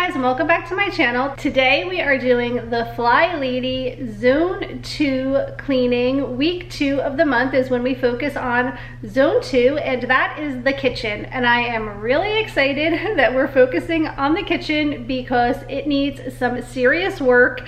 guys, and welcome back to my channel. Today we are doing the FlyLady Zone 2 cleaning. Week 2 of the month is when we focus on Zone 2, and that is the kitchen. And I am really excited that we're focusing on the kitchen because it needs some serious work.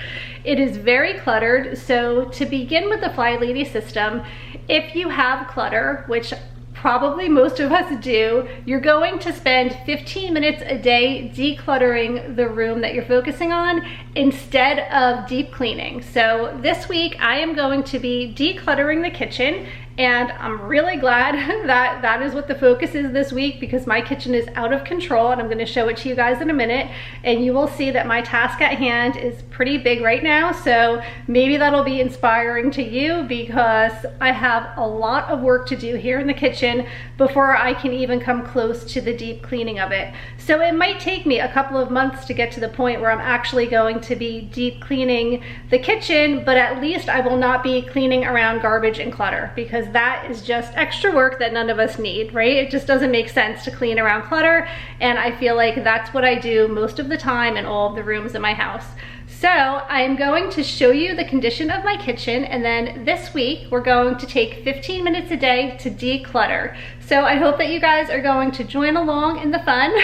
It is very cluttered. So to begin with the FlyLady system, if you have clutter, which probably most of us do, you're going to spend 15 minutes a day decluttering the room that you're focusing on instead of deep cleaning. So this week I am going to be decluttering the kitchen, and I'm really glad that that is what the focus is this week because my kitchen is out of control, and I'm going to show it to you guys in a minute, and you will see that my task at hand is pretty big right now. So maybe that'll be inspiring to you because I have a lot of work to do here in the kitchen before I can even come close to the deep cleaning of it. So it might take me a couple of months to get to the point where I'm actually going to be deep cleaning the kitchen, but at least I will not be cleaning around garbage and clutter because that is just extra work that none of us need, right? It just doesn't make sense to clean around clutter, and I feel like that's what I do most of the time in all of the rooms in my house. So I'm going to show you the condition of my kitchen, and then this week we're going to take 15 minutes a day to declutter. So I hope that you guys are going to join along in the fun.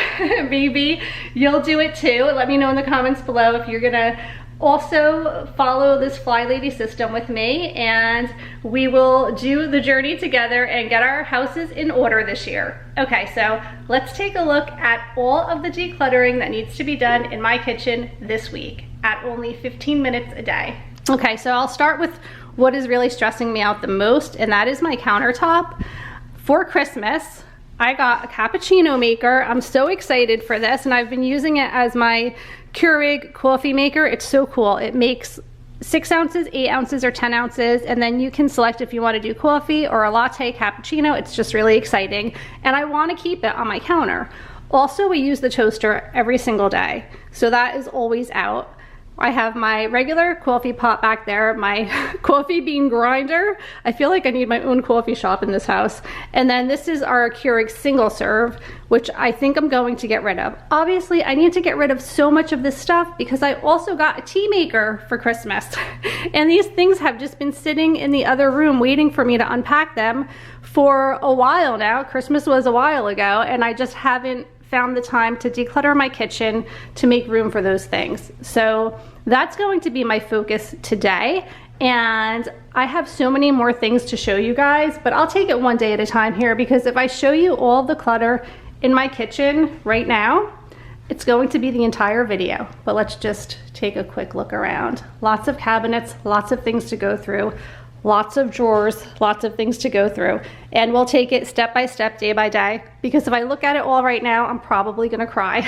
Maybe you'll do it too. Let me know in the comments below if you're gonna also follow this FlyLady system with me, and we will do the journey together and get our houses in order this year. Okay, so let's take a look at all of the decluttering that needs to be done in my kitchen this week at only 15 minutes a day. Okay, so I'll start with what is really stressing me out the most, and that is my countertop. For Christmas, I got a cappuccino maker. I'm so excited for this, and I've been using it as my Keurig coffee maker. It's so cool. It makes 6 ounces, 8 ounces, or 10 ounces, and then you can select if you want to do coffee or a latte cappuccino. It's just really exciting, and I want to keep it on my counter. Also, we use the toaster every single day, so that is always out. I have my regular coffee pot back there, my coffee bean grinder. I feel like I need my own coffee shop in this house. And then this is our Keurig single serve, which I think I'm going to get rid of. Obviously, I need to get rid of so much of this stuff because I also got a tea maker for Christmas. And these things have just been sitting in the other room waiting for me to unpack them for a while now. Christmas was a while ago, and I just haven't found the time to declutter my kitchen to make room for those things. So that's going to be my focus today, and I have so many more things to show you guys, but I'll take it one day at a time here because if I show you all the clutter in my kitchen right now, it's going to be the entire video. But let's just take a quick look around. Lots of cabinets, lots of things to go through, lots of drawers, lots of things to go through, and we'll take it step by step, day by day, because if I look at it all right now, I'm probably gonna cry.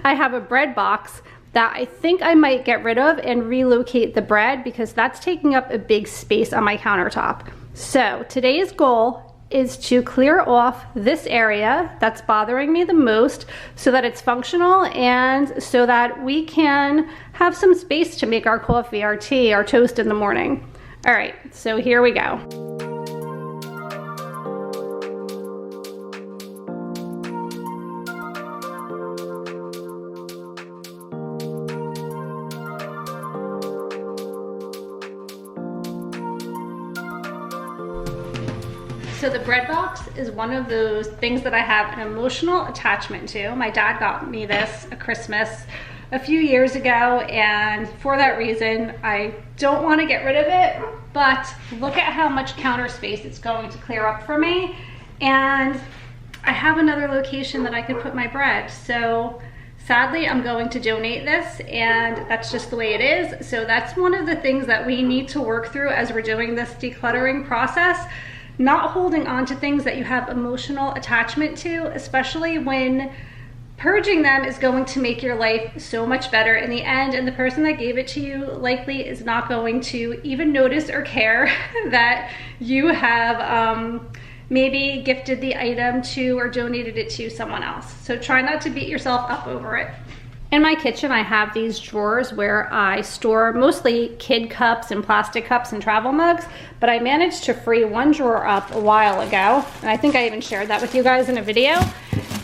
I have a bread box that I think I might get rid of and relocate the bread because that's taking up a big space on my countertop. So today's goal is to clear off this area that's bothering me the most so that it's functional and so that we can have some space to make our coffee, our tea, our toast in the morning. All right, so here we go. So the bread box is one of those things that I have an emotional attachment to. My dad got me this at Christmas a few years ago, and for that reason I don't want to get rid of it, but look at how much counter space it's going to clear up for me, and I have another location that I could put my bread. So sadly I'm going to donate this, and that's just the way it is. So that's one of the things that we need to work through as we're doing this decluttering process. Not holding on to things that you have emotional attachment to, especially when purging them is going to make your life so much better in the end, and the person that gave it to you likely is not going to even notice or care that you have maybe gifted the item to or donated it to someone else. So try not to beat yourself up over it. In my kitchen, I have these drawers where I store mostly kid cups and plastic cups and travel mugs, but I managed to free one drawer up a while ago, and I think I even shared that with you guys in a video.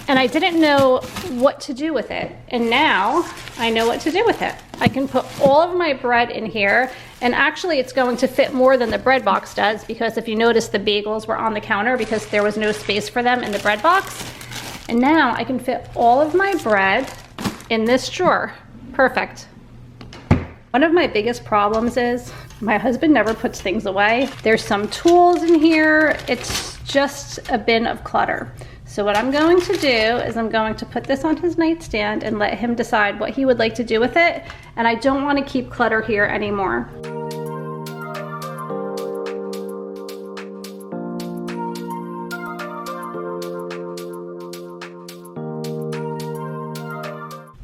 and I didn't know what to do with it. And now I know what to do with it. I can put all of my bread in here, and actually it's going to fit more than the bread box does, because if you notice, the bagels were on the counter because there was no space for them in the bread box. And now I can fit all of my bread in this drawer. Perfect. One of my biggest problems is my husband never puts things away. There's some tools in here. It's just a bin of clutter. So what I'm going to do is I'm going to put this on his nightstand and let him decide what he would like to do with it. And I don't want to keep clutter here anymore.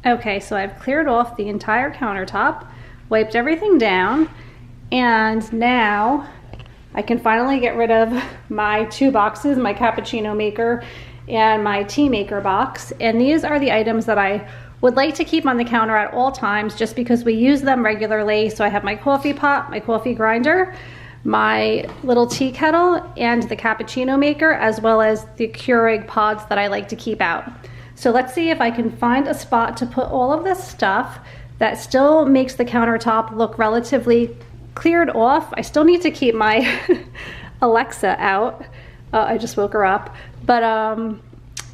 Okay, so I've cleared off the entire countertop, wiped everything down, and now I can finally get rid of my 2 boxes, my cappuccino maker and my tea maker box. And these are the items that I would like to keep on the counter at all times, just because we use them regularly. So I have my coffee pot, my coffee grinder, my little tea kettle, and the cappuccino maker, as well as the Keurig pods that I like to keep out. So let's see if I can find a spot to put all of this stuff that still makes the countertop look relatively cleared off. I still need to keep my Alexa out. I just woke her up, but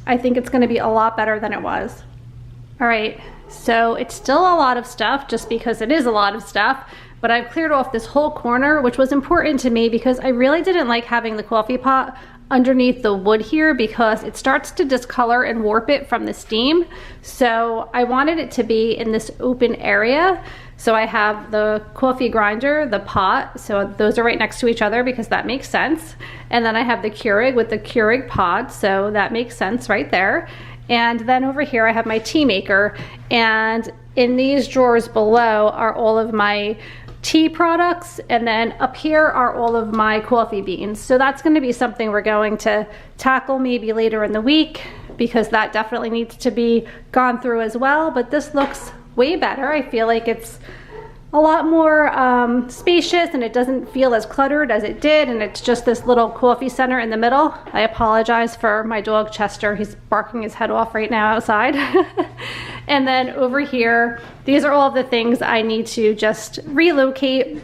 I think it's gonna be a lot better than it was. All right, so it's still a lot of stuff just because it is a lot of stuff, but I've cleared off this whole corner, which was important to me because I really didn't like having the coffee pot underneath the wood here because it starts to discolor and warp it from the steam. So I wanted it to be in this open area. So I have the coffee grinder, the pot, so those are right next to each other because that makes sense. And then I have the Keurig with the Keurig pod, so that makes sense right there. And then over here I have my tea maker, and in these drawers below are all of my tea products, and then up here are all of my coffee beans. So that's going to be something we're going to tackle maybe later in the week, because that definitely needs to be gone through as well. But this looks way better. I feel like it's a lot more spacious, and it doesn't feel as cluttered as it did, and it's just this little coffee center in the middle. I apologize for my dog Chester. He's barking his head off right now outside. And then over here, these are all of the things I need to just relocate.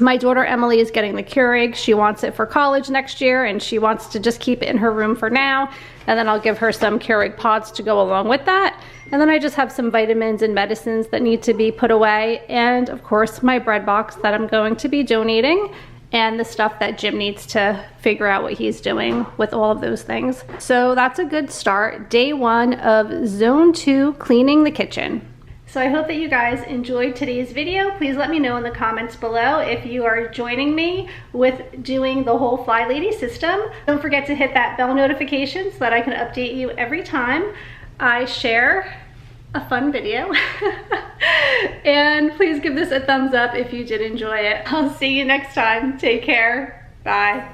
My daughter Emily is getting the Keurig. She wants it for college next year, and she wants to just keep it in her room for now. And then I'll give her some Keurig pods to go along with that. And then I just have some vitamins and medicines that need to be put away. And of course, my bread box that I'm going to be donating, and the stuff that Jim needs to figure out what he's doing with all of those things. So that's a good start. Day 1 of Zone 2 cleaning the kitchen. So I hope that you guys enjoyed today's video. Please let me know in the comments below if you are joining me with doing the whole FlyLady system. Don't forget to hit that bell notification so that I can update you every time I share a fun video. And please give this a thumbs up if you did enjoy it. I'll see you next time. Take care. Bye.